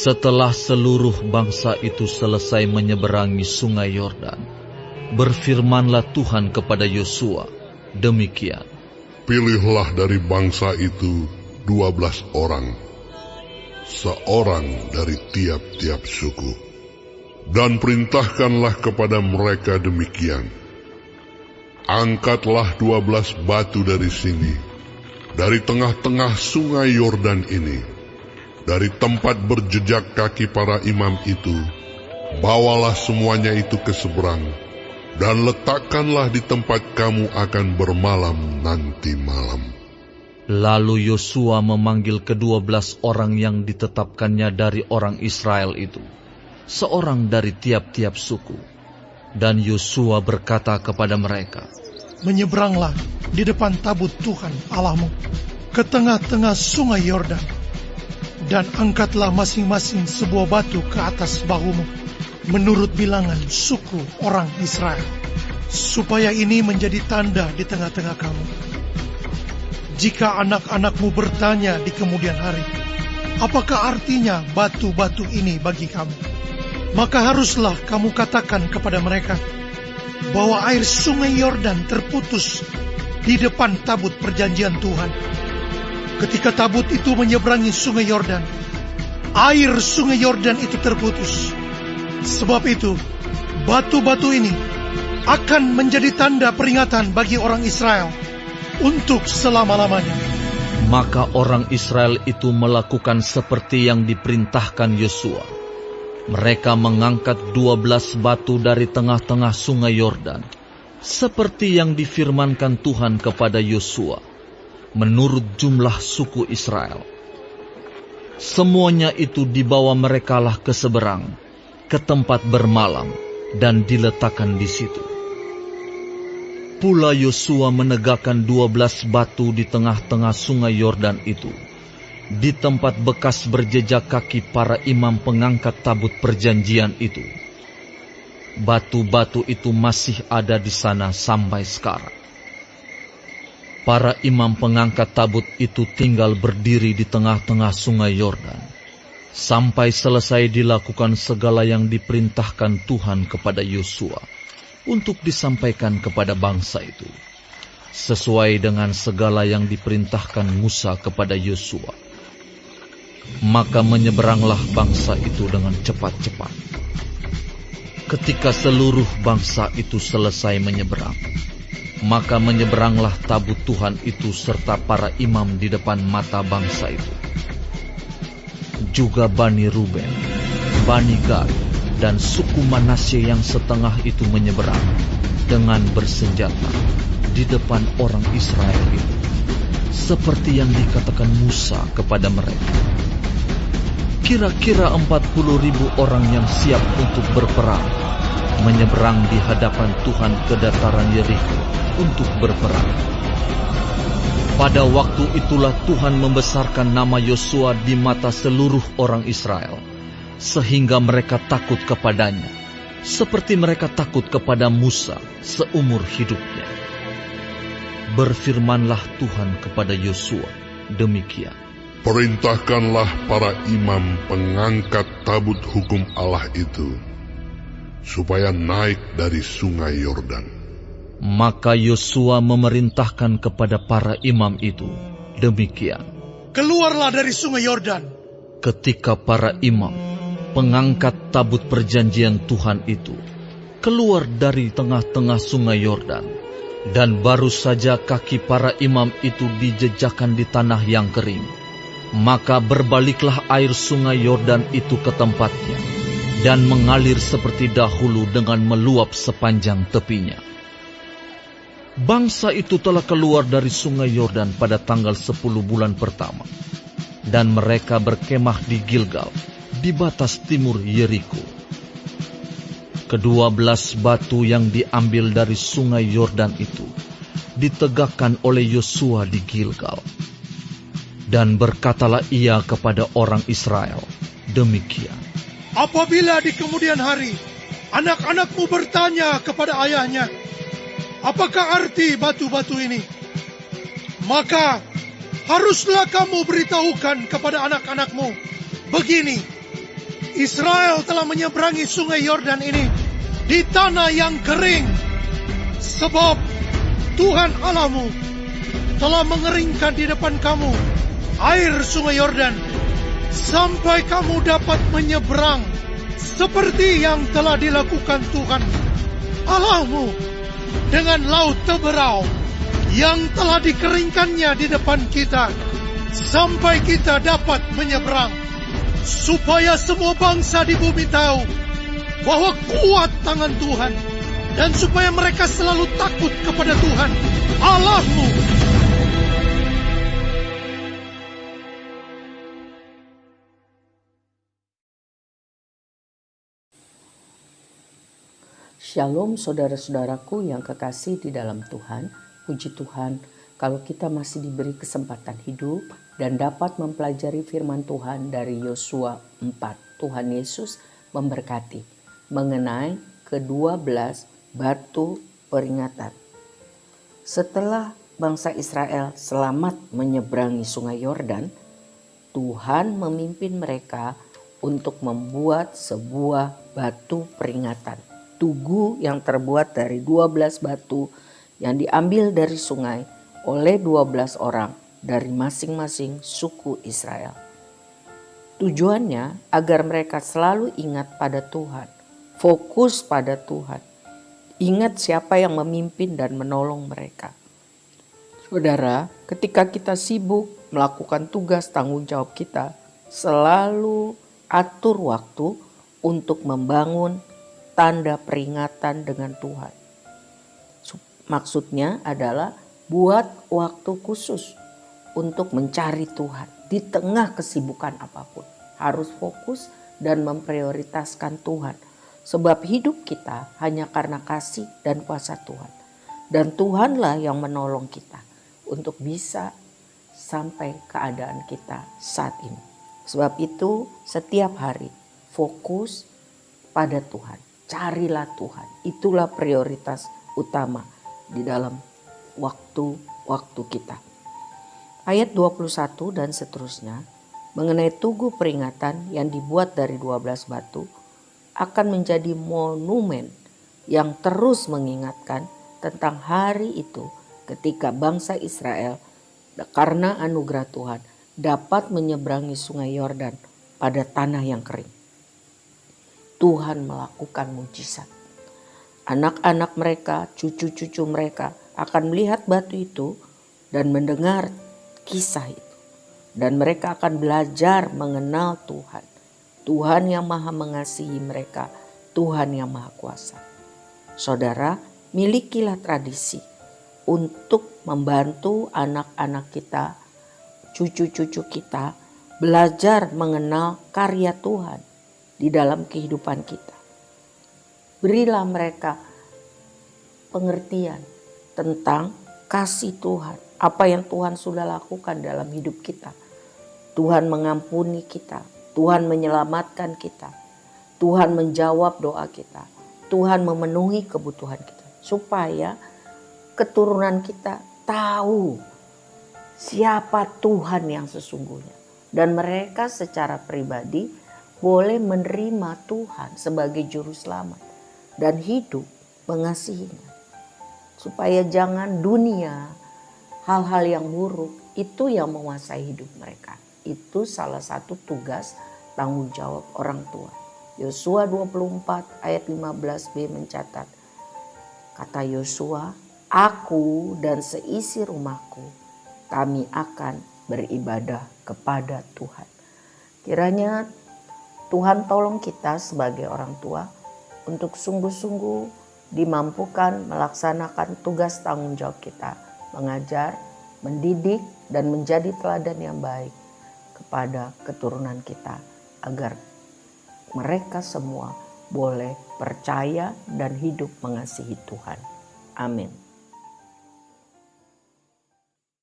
Setelah seluruh bangsa itu selesai menyeberangi sungai Yordan, berfirmanlah Tuhan kepada Yosua, demikian. Pilihlah dari bangsa itu 12 orang, seorang dari tiap-tiap suku, dan perintahkanlah kepada mereka demikian. Angkatlah 12 batu dari sini, dari tengah-tengah sungai Yordan ini, dari tempat berjejak kaki para imam itu. Bawalah semuanya itu ke seberang, dan letakkanlah di tempat kamu akan bermalam nanti malam. Lalu Yosua memanggil ke-12 orang yang ditetapkannya dari orang Israel itu, seorang dari tiap-tiap suku. Dan Yosua berkata kepada mereka, menyeberanglah di depan tabut Tuhan Allahmu ke tengah-tengah sungai Yordan, dan angkatlah masing-masing sebuah batu ke atas bahumu, menurut bilangan suku orang Israel, supaya ini menjadi tanda di tengah-tengah kamu. Jika anak-anakmu bertanya di kemudian hari, apakah artinya batu-batu ini bagi kamu? Maka haruslah kamu katakan kepada mereka bahwa air sungai Yordan terputus di depan tabut perjanjian Tuhan. Ketika tabut itu menyeberangi sungai Yordan, air sungai Yordan itu terputus. Sebab itu, batu-batu ini akan menjadi tanda peringatan bagi orang Israel untuk selama-lamanya. Maka orang Israel itu melakukan seperti yang diperintahkan Yosua. Mereka mengangkat 12 batu dari tengah-tengah sungai Yordan, seperti yang difirmankan Tuhan kepada Yosua, menurut jumlah suku Israel. Semuanya itu dibawa merekalah ke seberang, ke tempat bermalam, dan diletakkan di situ. Pula Yosua menegakkan 12 batu di tengah-tengah sungai Yordan itu, di tempat bekas berjejak kaki para imam pengangkat tabut perjanjian itu. Batu-batu itu masih ada di sana sampai sekarang. Para imam pengangkat tabut itu tinggal berdiri di tengah-tengah sungai Yordan, sampai selesai dilakukan segala yang diperintahkan Tuhan kepada Yosua untuk disampaikan kepada bangsa itu, sesuai dengan segala yang diperintahkan Musa kepada Yosua. Maka menyeberanglah bangsa itu dengan cepat-cepat. Ketika seluruh bangsa itu selesai menyeberang, maka menyeberanglah tabut Tuhan itu serta para imam di depan mata bangsa itu. Juga Bani Ruben, Bani Gad, dan suku Manasye yang setengah itu menyeberang dengan bersenjata di depan orang Israel itu, seperti yang dikatakan Musa kepada mereka. Kira-kira 40.000 orang yang siap untuk berperang menyeberang di hadapan Tuhan ke dataran Yeriko untuk berperang. Pada waktu itulah Tuhan membesarkan nama Yosua di mata seluruh orang Israel, sehingga mereka takut kepadanya, seperti mereka takut kepada Musa seumur hidupnya. Berfirmanlah Tuhan kepada Yosua, demikian. Perintahkanlah para imam pengangkat tabut hukum Allah itu, supaya naik dari sungai Yordan. Maka Yosua memerintahkan kepada para imam itu, demikian. Keluarlah dari sungai Yordan. Ketika para imam pengangkat tabut perjanjian Tuhan itu keluar dari tengah-tengah sungai Yordan, dan baru saja kaki para imam itu dijejakkan di tanah yang kering, maka berbaliklah air sungai Yordan itu ke tempatnya, dan mengalir seperti dahulu dengan meluap sepanjang tepinya. Bangsa itu telah keluar dari sungai Yordan pada tanggal 10 bulan pertama, dan mereka berkemah di Gilgal, di batas timur Yeriko. Ke-12 batu yang diambil dari sungai Yordan itu ditegakkan oleh Yosua di Gilgal. Dan berkatalah ia kepada orang Israel, demikian. Apabila di kemudian hari anak-anakmu bertanya kepada ayahnya, apakah arti batu-batu ini? Maka haruslah kamu beritahukan kepada anak-anakmu, begini, Israel telah menyeberangi sungai Yordan ini di tanah yang kering. Sebab Tuhan Allahmu telah mengeringkan di depan kamu air sungai Yordan, sampai kamu dapat menyeberang seperti yang telah dilakukan Tuhan Allahmu dengan laut Teberau yang telah dikeringkannya di depan kita, sampai kita dapat menyeberang, supaya semua bangsa di bumi tahu bahwa kuat tangan Tuhan, dan supaya mereka selalu takut kepada Tuhan Allahmu. Shalom saudara-saudaraku yang kekasih di dalam Tuhan. Puji Tuhan kalau kita masih diberi kesempatan hidup dan dapat mempelajari firman Tuhan dari Yosua 4. Tuhan Yesus memberkati mengenai ke-12 batu peringatan. Setelah bangsa Israel selamat menyeberangi sungai Yordan, Tuhan memimpin mereka untuk membuat sebuah batu peringatan. Tugu yang terbuat dari 12 batu yang diambil dari sungai oleh 12 orang dari masing-masing suku Israel. Tujuannya agar mereka selalu ingat pada Tuhan, fokus pada Tuhan, ingat siapa yang memimpin dan menolong mereka. Saudara, ketika kita sibuk melakukan tugas tanggung jawab kita, selalu atur waktu untuk membangun tanda peringatan dengan Tuhan. Maksudnya adalah buat waktu khusus untuk mencari Tuhan di tengah kesibukan apapun. Harus fokus dan memprioritaskan Tuhan. Sebab hidup kita hanya karena kasih dan kuasa Tuhan. Dan Tuhanlah yang menolong kita untuk bisa sampai keadaan kita saat ini. Sebab itu setiap hari fokus pada Tuhan. Carilah Tuhan. Itulah prioritas utama di dalam waktu kita. Ayat 21 dan seterusnya mengenai tugu peringatan yang dibuat dari 12 batu akan menjadi monumen yang terus mengingatkan tentang hari itu ketika bangsa Israel karena anugerah Tuhan dapat menyeberangi sungai Yordan pada tanah yang kering. Tuhan melakukan mujizat. Anak-anak mereka, cucu-cucu mereka akan melihat batu itu dan mendengar kisah itu. Dan mereka akan belajar mengenal Tuhan. Tuhan yang maha mengasihi mereka, Tuhan yang maha kuasa. Saudara, milikilah tradisi untuk membantu anak-anak kita, cucu-cucu kita belajar mengenal karya Tuhan di dalam kehidupan kita. Berilah mereka pengertian tentang kasih Tuhan, apa yang Tuhan sudah lakukan dalam hidup kita. Tuhan mengampuni kita, Tuhan menyelamatkan kita, Tuhan menjawab doa kita, Tuhan memenuhi kebutuhan kita. Supaya keturunan kita tahu siapa Tuhan yang sesungguhnya. Dan mereka secara pribadi boleh menerima Tuhan sebagai juru selamat dan hidup mengasihinya. Supaya jangan dunia, hal-hal yang buruk itu yang menguasai hidup mereka. Itu salah satu tugas tanggung jawab orang tua. Yosua 24 ayat 15b mencatat, kata Yosua, aku dan seisi rumahku, kami akan beribadah kepada Tuhan. Kiranya Tuhan tolong kita sebagai orang tua untuk sungguh-sungguh dimampukan melaksanakan tugas tanggung jawab kita, mengajar, mendidik, dan menjadi teladan yang baik kepada keturunan kita, agar mereka semua boleh percaya dan hidup mengasihi Tuhan. Amin.